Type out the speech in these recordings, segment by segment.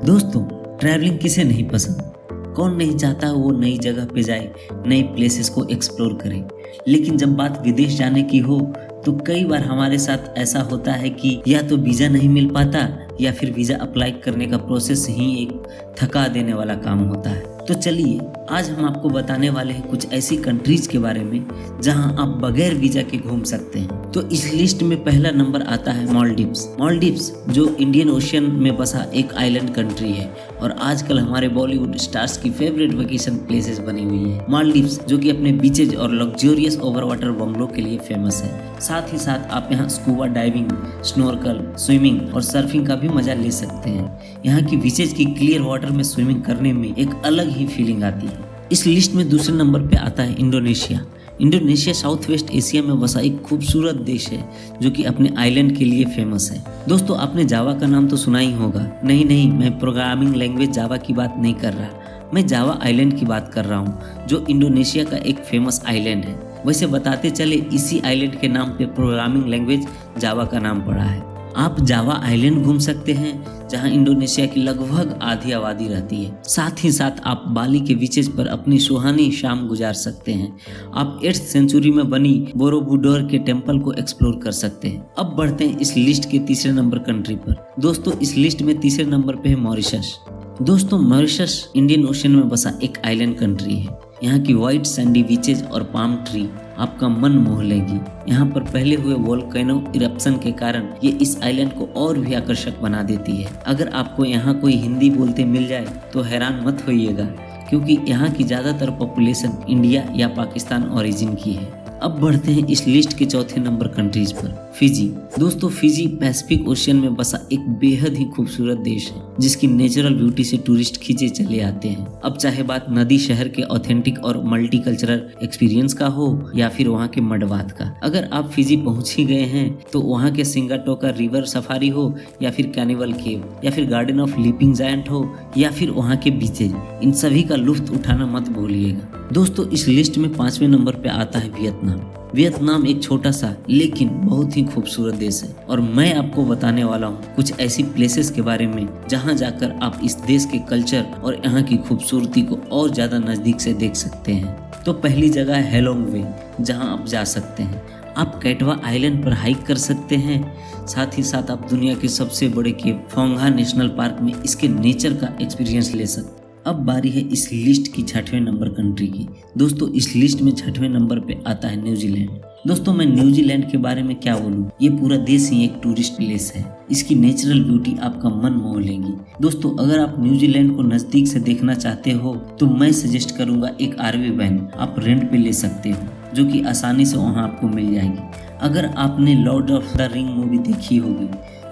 दोस्तों, ट्रैवलिंग किसे नहीं पसंद। कौन नहीं चाहता वो नई जगह पे जाए, नई प्लेसेस को एक्सप्लोर करे। लेकिन जब बात विदेश जाने की हो तो कई बार हमारे साथ ऐसा होता है कि या तो वीज़ा नहीं मिल पाता या फिर वीज़ा अप्लाई करने का प्रोसेस ही एक थका देने वाला काम होता है। तो चलिए आज हम आपको बताने वाले हैं कुछ ऐसी कंट्रीज के बारे में जहां आप बगैर वीज़ा के घूम सकते हैं। तो इस लिस्ट में पहला नंबर आता है मालदीव्स। मालदीव्स जो इंडियन ओशियन में बसा एक आइलैंड कंट्री है और आजकल हमारे बॉलीवुड स्टार्स की फेवरेट वेकेशन प्लेसेस बनी हुई है। मालदीव्स जो कि अपने बीचेज और लग्जरियस ओवर वाटर बंगलो के लिए फेमस है। साथ ही साथ आप यहाँ स्कूबा डाइविंग, स्नॉर्कल, स्विमिंग और सर्फिंग का भी मजा ले सकते हैं। यहाँ की बीचेज की क्लियर वाटर में स्विमिंग करने में एक अलग ही फीलिंग आती है। इस लिस्ट में दूसरे नंबर पे आता है Indonesia. Indonesia south west Asia में बसा एक खूबसूरत देश है जो कि अपने आइलैंड के लिए फेमस है। दोस्तों, आपने जावा का नाम तो सुना ही होगा। नहीं, मैं प्रोग्रामिंग लैंग्वेज जावा की बात नहीं कर रहा। मैं जावा आइलैंड की बात कर रहा हूँ जो इंडोनेशिया का एक फेमस आइलैंड है। वैसे बताते चले इसी आइलैंड के नाम पे प्रोग्रामिंग लैंग्वेज जावा का नाम पड़ा है। आप जावा आइलैंड घूम सकते हैं जहां इंडोनेशिया की लगभग आधी आबादी रहती है। साथ ही साथ आप बाली के बीचेस पर अपनी सुहानी शाम गुजार सकते हैं। आप 8th सेंचुरी में बनी बोरोबुडोर के टेम्पल को एक्सप्लोर कर सकते हैं। अब बढ़ते हैं इस लिस्ट के तीसरे नंबर कंट्री पर। दोस्तों, इस लिस्ट में तीसरे नंबर पे है मॉरिशस। दोस्तों, मॉरिशस इंडियन ओशन में बसा एक आइलैंड कंट्री है। यहाँ की वाइट सैंडी बीचेज और पाम ट्री आपका मन मोह लेगी। यहाँ पर पहले हुए वोल्केनो इरप्शन के कारण ये इस आइलैंड को और भी आकर्षक बना देती है। अगर आपको यहाँ कोई हिंदी बोलते मिल जाए तो हैरान मत होइएगा, क्योंकि यहाँ की ज़्यादातर पॉपुलेशन इंडिया या पाकिस्तान ओरिजिन की है। अब बढ़ते हैं इस लिस्ट के चौथे नंबर कंट्रीज पर, फिजी। दोस्तों, फिजी पैसिफिक ओशियन में बसा एक बेहद ही खूबसूरत देश है जिसकी नेचुरल ब्यूटी से टूरिस्ट खींचे चले आते हैं। अब चाहे बात नदी शहर के ऑथेंटिक और मल्टीकल्चरल एक्सपीरियंस का हो या फिर वहाँ के मडबात का। अगर आप फिजी पहुँच ही गए हैं तो वहाँ के सिंगाटोका रिवर सफारी हो या फिर कैनिवल केव या फिर गार्डन ऑफ लीपिंग जायंट हो या फिर वहाँ के बीचेज, इन सभी का लुत्फ उठाना मत भूलिएगा। दोस्तों, इस लिस्ट में 5वें नंबर पे आता है वियतनाम। वियतनाम एक छोटा सा लेकिन बहुत ही खूबसूरत देश है और मैं आपको बताने वाला हूँ कुछ ऐसी प्लेसेस के बारे में जहाँ जाकर आप इस देश के कल्चर और यहाँ की खूबसूरती को और ज्यादा नजदीक से देख सकते हैं। तो पहली जगह है हेलोंग वे, जहाँ आप जा सकते हैं। आप कैटवा आइलैंड पर हाइक कर सकते हैं। साथ ही साथ आप दुनिया के सबसे बड़े केव फोंगा नेशनल पार्क में इसके नेचर का एक्सपीरियंस ले सकते हैं। अब बारी है इस लिस्ट की 6वें नंबर कंट्री की। दोस्तों, इस लिस्ट में 6वें नंबर पे आता है न्यूजीलैंड। दोस्तों, मैं न्यूजीलैंड के बारे में क्या बोलूं, ये पूरा देश ही एक टूरिस्ट प्लेस है। इसकी नेचुरल ब्यूटी आपका मन मोह लेगी। दोस्तों, अगर आप न्यूजीलैंड को नजदीक से देखना चाहते हो तो मैं सजेस्ट करूंगा एक RV वैन आप रेंट पे ले सकते हो जो कि आसानी से वहाँ आपको मिल जाएगी। अगर आपने Lord of the ring movie देखी होगी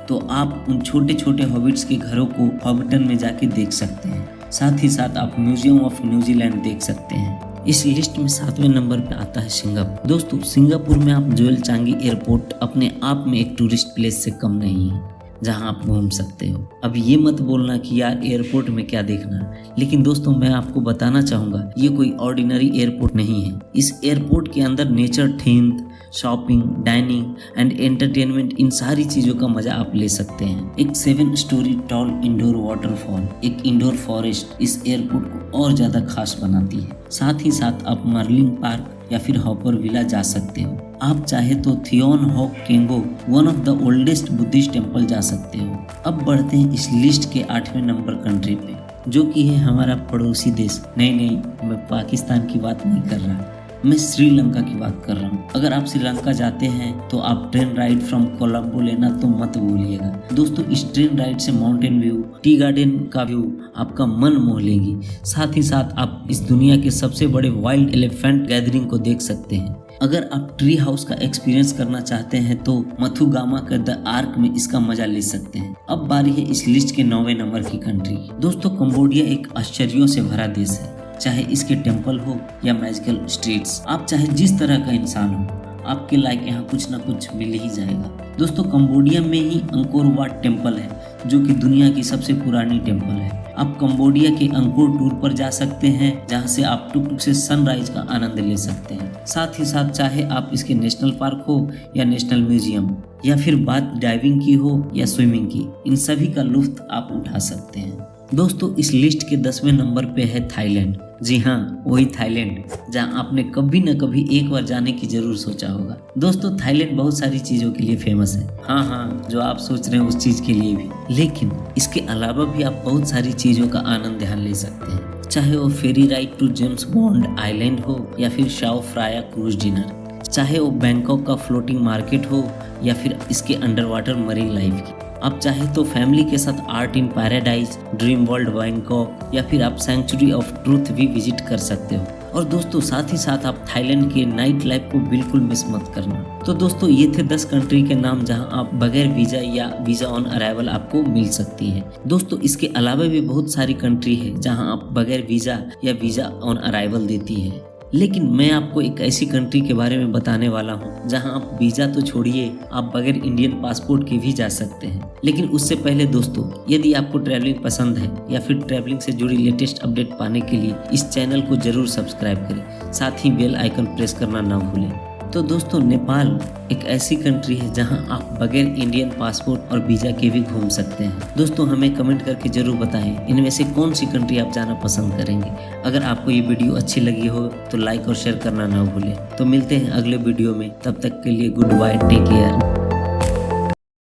तो आप उन छोटे छोटे हॉबिट्स के घरों को हॉबिटन में जाके देख सकते हैं। साथ ही साथ आप म्यूजियम ऑफ न्यूजीलैंड देख सकते हैं। इस लिस्ट में 7वें नंबर पे आता है सिंगापुर। दोस्तों, सिंगापुर में आप जोएल चांगी एयरपोर्ट अपने आप में एक टूरिस्ट प्लेस से कम नहीं है जहां आप घूम सकते हो। अब ये मत बोलना कि यार एयरपोर्ट में क्या देखना, लेकिन दोस्तों मैं आपको बताना चाहूँगा ये कोई ऑर्डिनरी एयरपोर्ट नहीं है। इस एयरपोर्ट के अंदर nature theme, shopping, dining and entertainment, इन सारी चीज़ों का मजा आप ले सकते हैं। एक 7 स्टोरी टॉल इंडोर वाटरफॉल, एक इंडोर फॉरेस्ट इस एयरपोर्ट को और ज़्यादा खास बनाती है। साथ ही साथ आप मर्लिंग पार्क या फिर हॉपर विला जा सकते हो। आप चाहे तो Thian Hock Keng, one of the oldest Buddhist temple जा सकते हो। अब बढ़ते हैं इस लिस्ट के 8वें नंबर कंट्री पे जो कि है हमारा पड़ोसी देश। नहीं, मैं पाकिस्तान की बात नहीं कर रहा, मैं श्रीलंका की बात कर रहा हूँ। अगर आप श्रीलंका जाते हैं तो आप ट्रेन राइड फ्रॉम कोलंबो लेना तो मत भूलिएगा। दोस्तों, इस ट्रेन राइड से माउंटेन व्यू, टी गार्डन का व्यू आपका मन मोह लेगी। साथ ही साथ आप इस दुनिया के सबसे बड़े वाइल्ड एलिफेंट गैदरिंग को देख सकते हैं। अगर आप ट्री हाउस का एक्सपीरियंस करना चाहते हैं तो मथुगामा के द आर्क में इसका मजा ले सकते हैं। अब बारी है इस लिस्ट के 9वें नंबर की कंट्री। दोस्तों, कंबोडिया एक आश्चर्यों से भरा देश है। चाहे इसके टेम्पल हो या मैजिकल स्ट्रीट्स, आप चाहे जिस तरह का इंसान हो, आपके लायक यहाँ कुछ ना कुछ मिल ही जाएगा। दोस्तों, कंबोडिया में ही अंकोर वाट टेम्पल है जो कि दुनिया की सबसे पुरानी टेम्पल है। आप कंबोडिया के अंकोर टूर पर जा सकते हैं जहाँ से आप टुक टुक से सनराइज का आनंद ले सकते हैं। साथ ही साथ चाहे आप इसके नेशनल पार्क हो या नेशनल म्यूजियम या फिर बात डाइविंग की हो या स्विमिंग की, इन सभी का लुत्फ आप उठा सकते हैं। दोस्तों इस लिस्ट के 10वें नंबर पे है थाईलैंड। जी हाँ, वही थाईलैंड जहाँ आपने कभी न कभी एक बार जाने की जरूर सोचा होगा। दोस्तों थाईलैंड बहुत सारी चीजों के लिए फेमस है। हाँ, जो आप सोच रहे हैं उस चीज के लिए भी, लेकिन इसके अलावा भी आप बहुत सारी चीजों का आनंद यहाँ ले सकते हैं। चाहे वो ferry ride to James Bond island हो या फिर शाओ फ्राया क्रूज डिनर, चाहे वो बैंकॉक का फ्लोटिंग मार्केट हो या फिर इसके अंडर वाटर मरीन लाइफ की। आप चाहे तो फैमिली के साथ art in paradise, dream world Bangkok या फिर आप सेंचुरी ऑफ ट्रूथ भी विजिट कर सकते हो। और दोस्तों साथ ही साथ आप थाईलैंड के नाइट लाइफ को बिल्कुल मिस मत करना। तो दोस्तों ये थे 10 कंट्री के नाम जहां आप बगैर वीजा या वीजा ऑन अराइवल आपको मिल सकती है। दोस्तों इसके अलावा भी बहुत सारी कंट्री है जहां आप बगैर वीजा या वीजा ऑन अराइवल देती है, लेकिन मैं आपको एक ऐसी कंट्री के बारे में बताने वाला हूं जहां आप वीजा तो छोड़िए, आप बगैर इंडियन पासपोर्ट के भी जा सकते हैं। लेकिन उससे पहले दोस्तों, यदि आपको ट्रैवलिंग पसंद है या फिर ट्रैवलिंग से जुड़ी लेटेस्ट अपडेट पाने के लिए इस चैनल को जरूर सब्सक्राइब करें, साथ ही बेल आइकन प्रेस करना ना भूलें। तो दोस्तों नेपाल एक ऐसी कंट्री है जहां आप बगैर इंडियन पासपोर्ट और वीजा के भी घूम सकते हैं। दोस्तों हमें कमेंट करके जरूर बताएं इनमें से कौन सी कंट्री आप जाना पसंद करेंगे। अगर आपको ये वीडियो अच्छी लगी हो तो लाइक और शेयर करना ना भूलें। तो मिलते हैं अगले वीडियो में, तब तक के लिए गुड बाय, टेक केयर।